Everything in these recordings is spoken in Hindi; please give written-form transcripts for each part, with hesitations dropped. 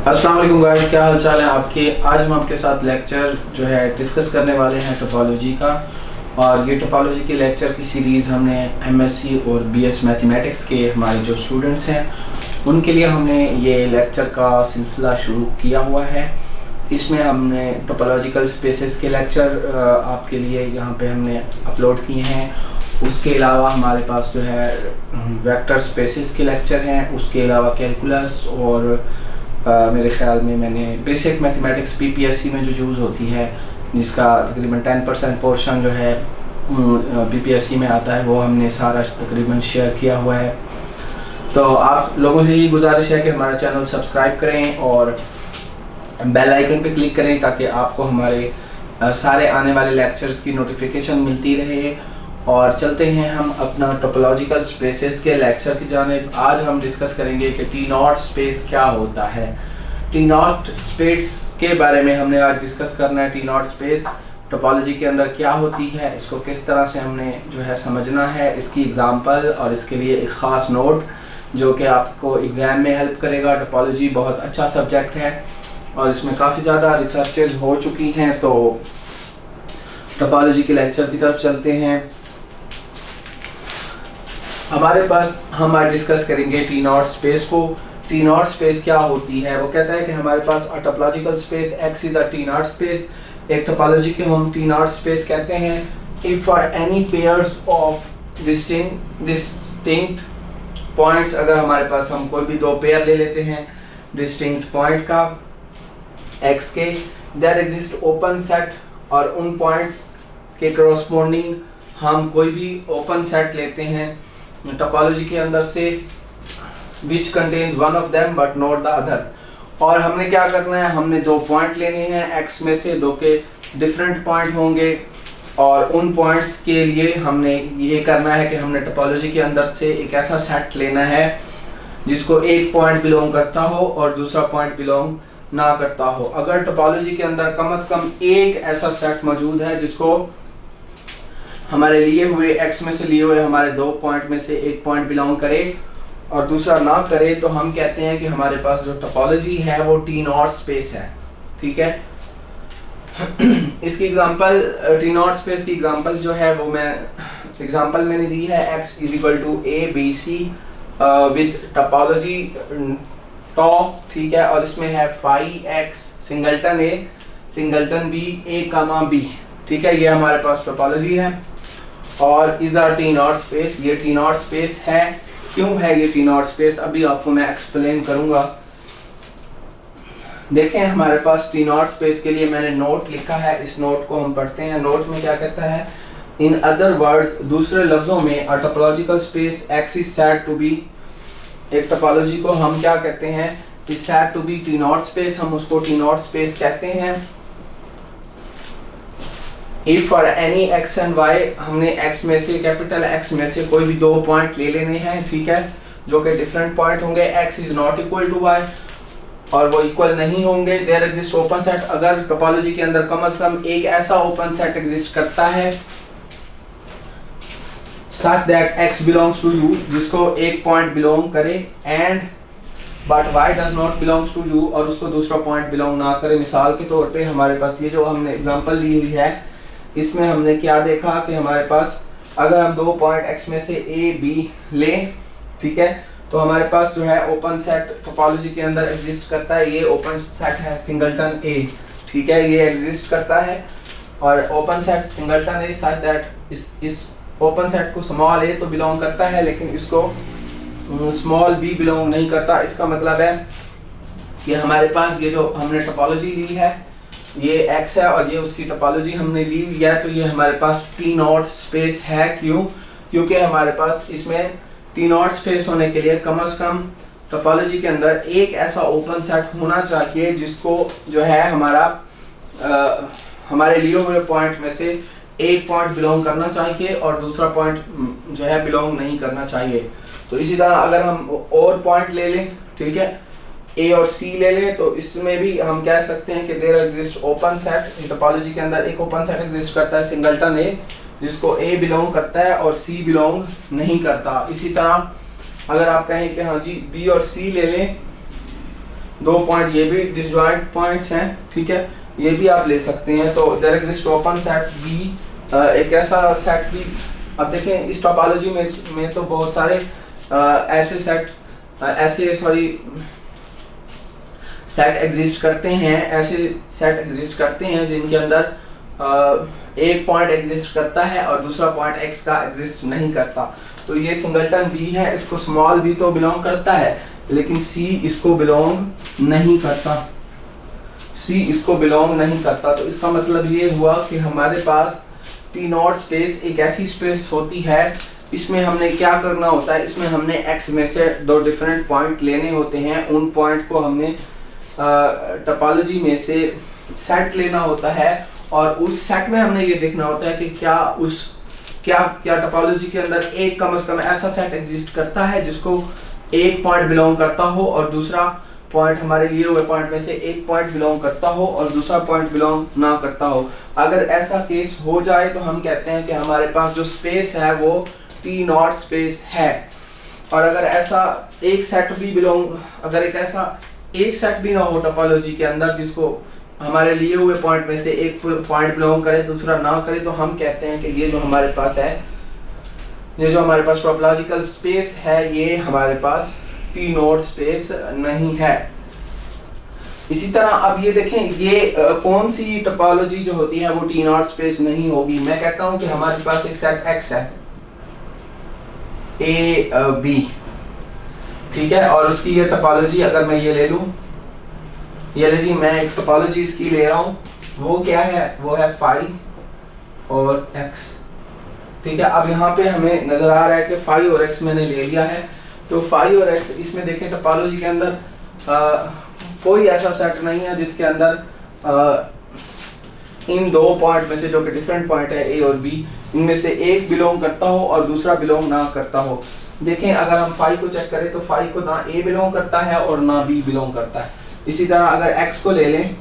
अस्सलाम वालेकुम गाइस, क्या हाल चाल है आपके। आज हम आपके साथ लेक्चर जो है डिस्कस करने वाले हैं टोपोलॉजी का। और ये टोपोलॉजी के लेक्चर की सीरीज़ हमने एमएससी और बीएस मैथमेटिक्स के हमारे जो स्टूडेंट्स हैं उनके लिए हमने ये लेक्चर का सिलसिला शुरू किया हुआ है। इसमें हमने टोपोलॉजिकल स्पेसेस के लेक्चर आपके लिए यहाँ पे हमने अपलोड किए हैं। उसके अलावा हमारे पास जो है वेक्टर स्पेसेस के लेक्चर हैं। उसके अलावा कैलकुलस और मेरे ख्याल में मैंने बेसिक मैथमेटिक्स पीपीएससी में जो यूज़ होती है, जिसका तकरीबन 10% पोर्शन जो है पीपीएससी में आता है, वो हमने सारा तकरीबन शेयर किया हुआ है। तो आप लोगों से यही गुजारिश है कि हमारा चैनल सब्सक्राइब करें और बेल आइकन पे क्लिक करें ताकि आपको हमारे सारे आने वाले लेक्चर्स की नोटिफिकेशन मिलती रहे। और चलते हैं हम अपना टोपोलॉजिकल स्पेसेस के लेक्चर की जानिब। आज हम डिस्कस करेंगे कि टी नॉट स्पेस क्या होता है। टी नॉट स्पेस के बारे में हमने आज डिस्कस करना है। टी नॉट स्पेस टोपोलॉजी के अंदर क्या होती है, इसको किस तरह से हमने जो है समझना है, इसकी एग्जांपल और इसके लिए एक ख़ास नोट जो कि आपको एग्ज़ाम में हेल्प करेगा। टोपोलॉजी बहुत अच्छा सब्जेक्ट है और इसमें काफ़ी ज़्यादा रिसर्चेज हो चुकी हैं। तो टोपोलॉजी के लेक्चर की तरफ चलते हैं। हमारे पास हम आज डिस्कस करेंगे टी नॉट स्पेस को। टी नॉट स्पेस क्या होती है। वो कहता है कि हमारे पास a topological space X is a T not space. एक टोपोलॉजी के हम टी नॉट स्पेस कहते हैं if for any pairs of distinct points. अगर हमारे पास हम कोई भी दो पेयर ले लेते हैं डिस्टिंक्ट पॉइंट का एक्स के, देयर एग्जिस्ट ओपन सेट, और उन पॉइंट्स के करस्पॉन्डिंग हम कोई भी ओपन सेट लेते हैं टोपोलॉजी के अंदर से which contains one of them but not the other. और हमने क्या करना है, हमने दो पॉइंट लेने हैं एक्स में से, दो के डिफरेंट पॉइंट होंगे और उन पॉइंट्स के लिए हमने ये करना है कि हमने टोपोलॉजी के अंदर से एक ऐसा सेट लेना है जिसको एक पॉइंट बिलोंग करता हो और दूसरा पॉइंट बिलोंग ना करता हो। अगर टोपोलॉजी के अंदर कम से कम एक ऐसा सेट मौजूद है जिसको हमारे लिए हुए एक्स में से लिए हुए हमारे दो पॉइंट में से एक पॉइंट बिलोंग करे और दूसरा ना करे, तो हम कहते हैं कि हमारे पास जो टोपोलॉजी है वो टी नॉट स्पेस है। ठीक है। इसकी एग्जांपल टी नॉट स्पेस की एग्जांपल जो है वो एग्जांपल मैंने दी है X is equal to A B C with topology tau. ठीक है। और इसमें है phi X singleton A singleton B A comma B. ठीक है। ये हमारे पास टोपोलॉजी है और is a T not space. ये टी नॉट स्पेस है। क्यों है ये टी नॉट स्पेस, अभी आपको मैं एक्सप्लेन करूंगा। देखें हमारे पास टी नॉट स्पेस के लिए मैंने नोट लिखा है, इस नोट को हम पढ़ते हैं। नोट में क्या कहता है, इन अदर वर्ड्स, दूसरे लफ्जों में, a topological space X is said to be. एक टोपोलॉजी को हम क्या कहते हैं, is said to be T not space, हम उसको टी नॉट स्पेस कहते हैं। If for any X and Y, हमने एक्स में से, कैपिटल एक्स में से कोई भी दो पॉइंट ले लेने हैं। ठीक है। जो कि डिफरेंट पॉइंट होंगे, X is not equal to Y और वो इक्वल नहीं होंगे। There exist open set. अगर टोपोलॉजी के अंदर कम से कम एक ऐसा ओपन सेट एग्जिस्ट करता है such that x belongs to u, जिसको एक पॉइंट बिलोंग करे, and but y does not belongs to u, और उसको दूसरा पॉइंट बिलोंग ना करे। मिसाल के तौर पे हमारे पास ये जो हमने एग्जांपल ली हुई है, इसमें हमने क्या देखा कि हमारे पास अगर हम दो पॉइंट x में से a b लें, ठीक है, तो हमारे पास जो है ओपन सेट टोपोलॉजी के अंदर एग्जिस्ट करता है। ये ओपन सेट है सिंगलटन a। ठीक है। ये एग्जिस्ट करता है और open set singleton a such that इस ओपन सेट को स्मॉल a तो बिलोंग करता है लेकिन इसको स्मॉल b बिलोंग नहीं करता। इसका मतलब है कि हमारे पास ये जो हमने टोपोलॉजी ली है ये x है और ये उसकी टोपोलॉजी हमने ली है, तो ये हमारे पास टी नॉट स्पेस है। क्यों? क्योंकि हमारे पास इसमें टी नॉट स्पेस होने के लिए कम से कम टोपोलॉजी के अंदर एक ऐसा ओपन सेट होना चाहिए जिसको जो है हमारे लिए हुए पॉइंट में से एक पॉइंट बिलोंग करना चाहिए और दूसरा पॉइंट जो है बिलोंग नहीं करना चाहिए। तो इसी तरह अगर हम और पॉइंट ले लें, ठीक है, ए और सी ले लें, तो इसमें भी हम कह सकते हैं कि there exist open set. Topology के अंदर एक ओपन सेट एग्जिस्ट करता है सिंगलटन ए, जिसको ए बिलोंग करता है और सी बिलोंग नहीं करता। इसी तरह अगर आप कहें कि हाँ जी बी और सी ले लें, 2 पॉइंट ये भी डिसजॉइंट पॉइंट्स हैं, ठीक है, ये भी आप ले सकते हैं। तो there exist open set B, एक ऐसा सेट भी, अब देखें इस टोपोलॉजी में तो बहुत सारे ऐसे सेट एग्जिस्ट करते हैं, ऐसे सेट एग्जिस्ट करते हैं जिनके अंदर एक पॉइंट एग्जिस्ट करता है और दूसरा पॉइंट एक्स का एग्जिस्ट नहीं करता। तो ये सिंगलटन बी है, इसको स्मॉल बी तो बिलोंग करता है लेकिन सी इसको बिलोंग नहीं करता, सी इसको बिलोंग नहीं करता। तो इसका मतलब ये हुआ कि हमारे पास टी नॉट स्पेस एक ऐसी स्पेस होती है, इसमें हमने क्या करना होता है, इसमें हमने एक्स में से 2 डिफरेंट पॉइंट लेने होते हैं, उन पॉइंट को हमने टोपोलॉजी में से सेट लेना होता है और उस सेट में हमने ये देखना होता है कि क्या टोपोलॉजी के अंदर एक कम से कम ऐसा सेट एग्जिस्ट करता है जिसको एक पॉइंट बिलोंग करता हो और दूसरा पॉइंट हमारे लिए हुए पॉइंट में से एक पॉइंट बिलोंग करता हो और दूसरा पॉइंट बिलोंग ना करता हो। अगर ऐसा केस हो जाए तो हम कहते हैं कि हमारे पास जो स्पेस है वो टी नॉट स्पेस है। और अगर ऐसा एक सेट भी बिलोंग, अगर एक सेट भी ना हो टोपोलॉजी के अंदर जिसको हमारे लिए हुए पॉइंट में से एक पॉइंट बिलोंग करे दूसरा ना करे, तो हम कहते हैं कि ये जो हमारे पास है, ये जो हमारे पास टोपोलॉजिकल स्पेस है, ये हमारे पास टी नॉट स्पेस नहीं है। इसी तरह अब ये देखें, ये कौन सी टोपोलॉजी जो होती है वो टी नॉट स्पेस नहीं होगी। मैं कहता हूं कि हमारे पास एक सेट एक्स है, ए बी, ठीक है, और उसकी ये टोपोलॉजी अगर मैं ये ले लूं, ये लीजिए मैं एक टोपोलॉजी इसकी ले रहा हूं, वो क्या है, वो है फाई और एक्स, ठीक है। अब यहाँ पे हमें नजर आ रहा है कि फाई और एक्स मैंने ले लिया है, तो फाई और एक्स इसमें देखें टोपोलॉजी के अंदर कोई ऐसा सेट नहीं है जिसके अंदर इन 2 पॉइंट में से, जो कि डिफरेंट पॉइंट है ए और बी, इनमें से एक बिलोंग करता हो और दूसरा बिलोंग ना करता हो। देखें अगर हम फाई को चेक करें तो फाई को ना ए बिलोंग करता है और ना बी बिलोंग करता है। इसी तरह अगर एक्स को ले लें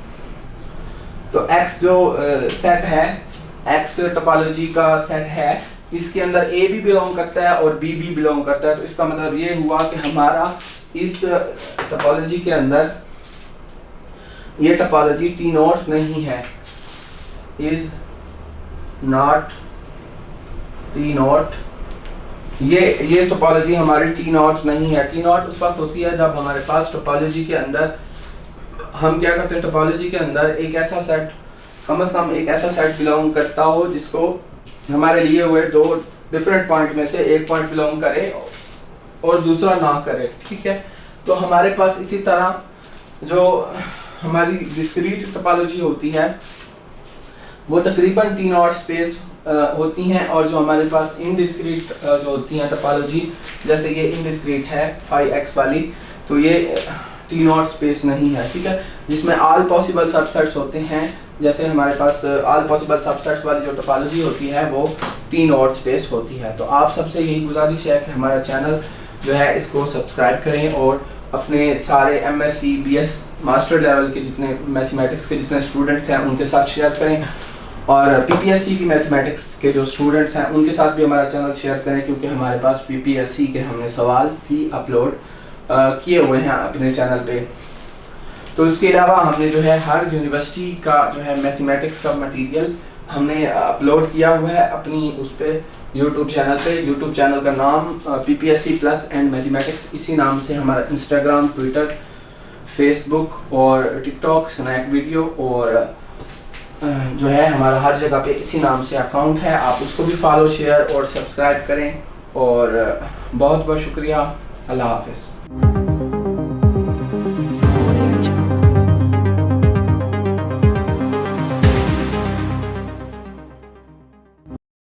तो एक्स जो सेट है, एक्स टोपोलॉजी का सेट है, इसके अंदर ए भी बिलोंग करता है और बी भी बिलोंग करता है। तो इसका मतलब ये हुआ कि हमारा इस टोपोलॉजी के अंदर ये टोपोलॉजी टी नॉट नहीं है, इज नॉट टी नॉट, ये टोपोलॉजी हमारी टी नॉट नहीं है। टी नॉट उस वक्त होती है जब हमारे पास टोपोलॉजी के अंदर हम क्या करते हैं, टोपोलॉजी के अंदर एक ऐसा सेट, कम से कम एक ऐसा सेट बिलोंग करता हो जिसको हमारे लिए हुए 2 डिफरेंट पॉइंट में से एक पॉइंट बिलोंग करे और दूसरा ना करे, ठीक है। तो हमारे पास इसी तरह जो हमारी डिस्क्रीट टोपोलॉजी होती है वो तकरीबन टी नॉट स्पेस होती हैं, और जो हमारे पास इनडिस्क्रीट जो होती हैं टोपोलॉजी, जैसे ये इनडिस्क्रीट है फाई एक्स वाली, तो ये टी नॉट स्पेस नहीं है, ठीक है, जिसमें ऑल पॉसिबल सबसेट्स होते हैं। जैसे हमारे पास ऑल पॉसिबल सबसेट्स वाली जो टोपोलॉजी होती है वो टी नॉट स्पेस होती है। तो आप सबसे यही गुजारिश है कि हमारा चैनल जो है इसको सब्सक्राइब करें और अपने सारे एमएससी बीएस मास्टर लेवल के जितने मैथमेटिक्स के जितने स्टूडेंट्स हैं उनके साथ शेयर करें, और पीपीएससी की मैथमेटिक्स के जो स्टूडेंट्स हैं उनके साथ भी हमारा चैनल शेयर करें, क्योंकि हमारे पास पीपीएससी के हमने सवाल भी अपलोड किए हुए हैं अपने चैनल पे। तो इसके अलावा हमने जो है हर यूनिवर्सिटी का जो है मैथमेटिक्स का मटेरियल हमने अपलोड किया हुआ है अपनी उस पर यूट्यूब चैनल पे। यूट्यूब चैनल का नाम पीपीएससी प्लस एंड मैथमेटिक्स, इसी नाम से हमारा इंस्टाग्राम, ट्विटर, फेसबुक और टिकटॉक, स्नैप वीडियो और जो है हमारा हर जगह पे इसी नाम से अकाउंट है। आप उसको भी फॉलो, शेयर और सब्सक्राइब करें, और बहुत बहुत शुक्रिया। अल्लाह हाफिज़।